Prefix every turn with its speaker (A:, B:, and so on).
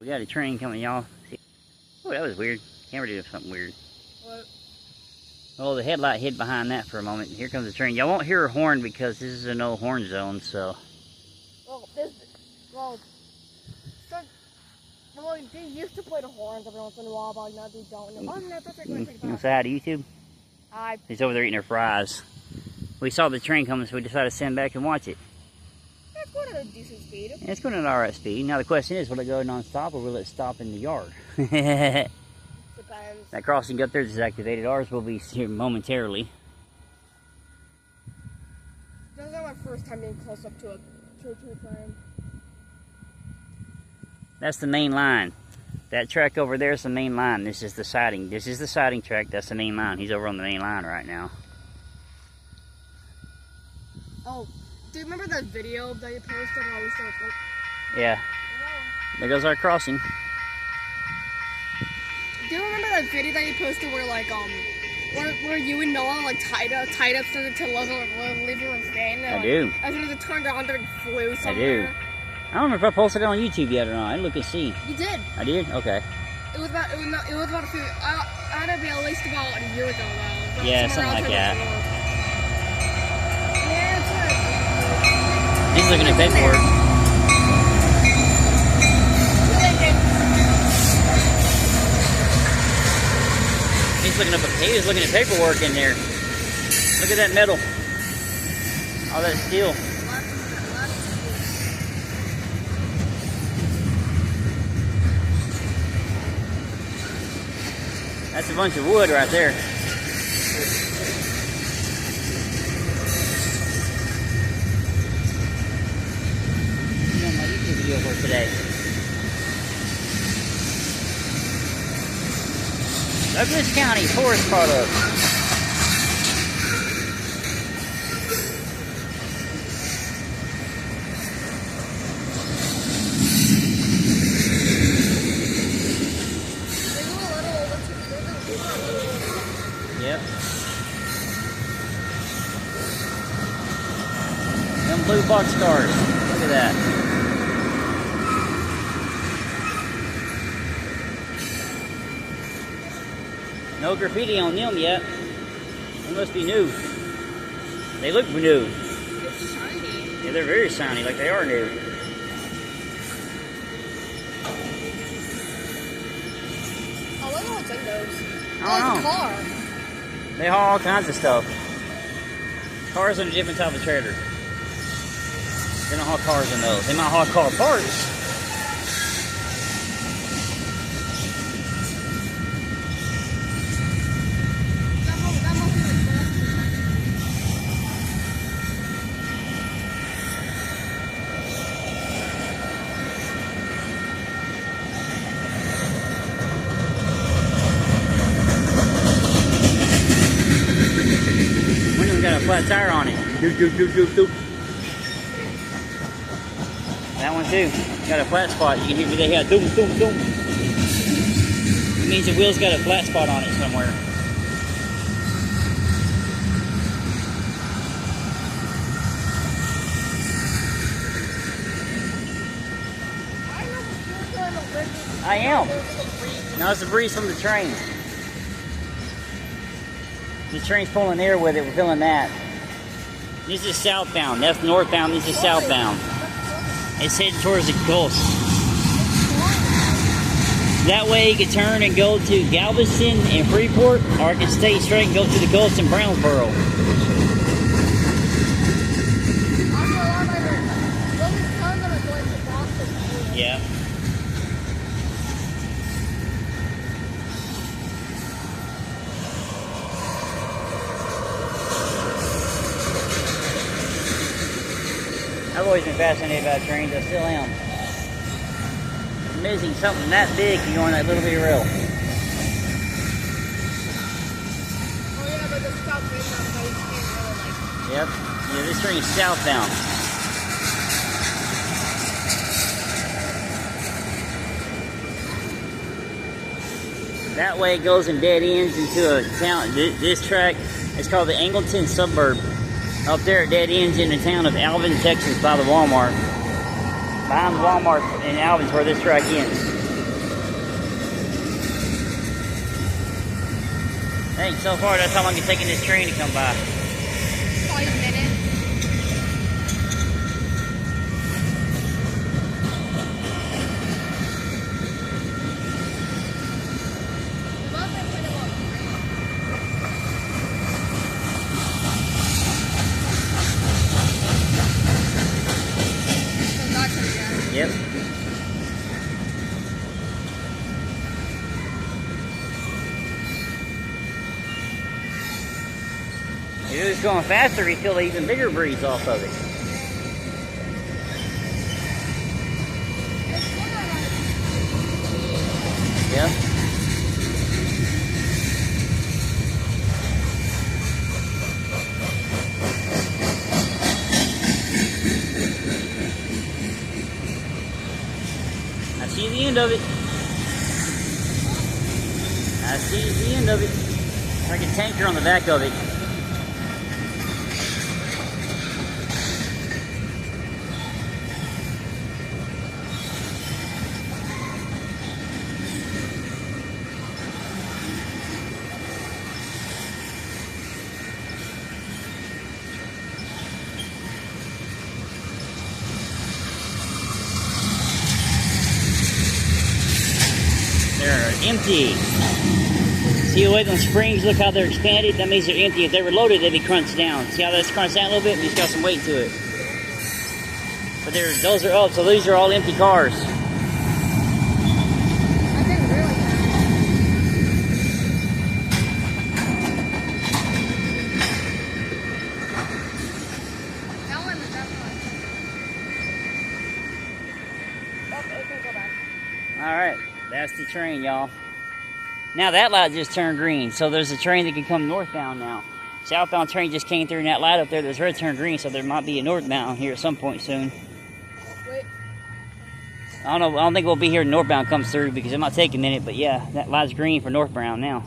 A: We got a train coming, y'all. Oh, that was weird. Camera did something weird.
B: What?
A: Oh, the headlight hid behind that for a moment. Here comes the train. Y'all won't hear a horn because this is a no horn zone, so.
B: Well, they used to play the horns every once in a while, but now they don't. Oh, no, that's like
A: You want to say hi to YouTube?
B: Hi.
A: He's over there eating their fries. We saw the train coming, so we decided to stand back and watch it.
B: It's going at a decent speed.
A: Yeah, it's going at an alright speed. Now the question is, will it go non-stop or will it stop in the yard? That
B: Depends.
A: crossing up there is activated. Ours will be here momentarily.
B: This is not my first time being close up to a train.
A: That's the main line. That track over there is the main line. This is the siding. This is the siding track. That's the main line. He's over on the main line right now.
B: Oh, do you remember that video that you posted?
A: Yeah. There goes our crossing.
B: Do you remember that video that you posted where where you and Noah tied up to the living room stand?
A: I do.
B: As soon as it turned around, it flew somewhere.
A: I do. I don't remember if I posted it on YouTube yet or not. I didn't look and see.
B: You did.
A: I did? Okay.
B: It was about a few. I had to be at least about a year ago though.
A: Yeah, something like that.
B: Yeah, it's right.
A: He's looking at paperwork. He's looking at paperwork in there. Look at that metal. All that steel. That's a bunch of wood right there. I'm on my YouTube video for today. Douglas County Forest Products. Yep. Them blue box cars. Look at that. No graffiti on them yet. They must be new. They look new.
B: It's shiny.
A: Yeah, they're very shiny, like they are new.
B: I wonder what's in those.
A: I don't know.
B: It's a car.
A: They haul all kinds of stuff. Cars on a different type of trailer. They don't haul cars in those. They might haul car parts. Got a flat tire on it. Doop, doop, doop, doop, doop. That one too. Got a flat spot. You can hear me there. Yeah, doom, doom, doom. It means the wheel's got a flat spot on it somewhere. I am. Now it's the breeze from the train. The train's pulling air with it, we're feeling that. This is southbound, that's northbound, this is southbound. It's heading towards the coast. That way you can turn and go to Galveston and Freeport, or it can stay straight and go to the coast in Brownsboro. Yeah. I've always been fascinated by trains, I still am. It's amazing something that big can go on that little bitty rail.
B: Oh yeah, but the south is not very really
A: Yep. Yeah, this train is southbound. That way it goes in dead ends into a town. This track is called the Angleton Suburb. Up there at dead ends in the town of Alvin, Texas, by the Walmart. Behind the Walmart in Alvin's where this track ends. I think so far that's how long it's taking this train to come by.
B: 5 minutes.
A: Yep. If it was going faster, he'd feel an even bigger breeze off of it. Yeah. I see the end of it. I see the end of it. It's like a tanker on the back of it. They're empty. See the way those springs, look how they're expanded? That means they're empty. If they were loaded, they'd be crunched down. See how that's crunched down a little bit? And just got some weight to it. But those are up, so these are all empty cars.
B: I think really that one is definitely. Oh, okay, go back.
A: Alright, that's the train, y'all. Now that light just turned green, so there's a train that can come northbound now. Southbound train just came through, and that light up there that's red turned green, so there might be a northbound here at some point soon.
B: Wait.
A: I don't know, I don't think we'll be here when northbound comes through because it might take a minute, but yeah, that light's green for northbound now.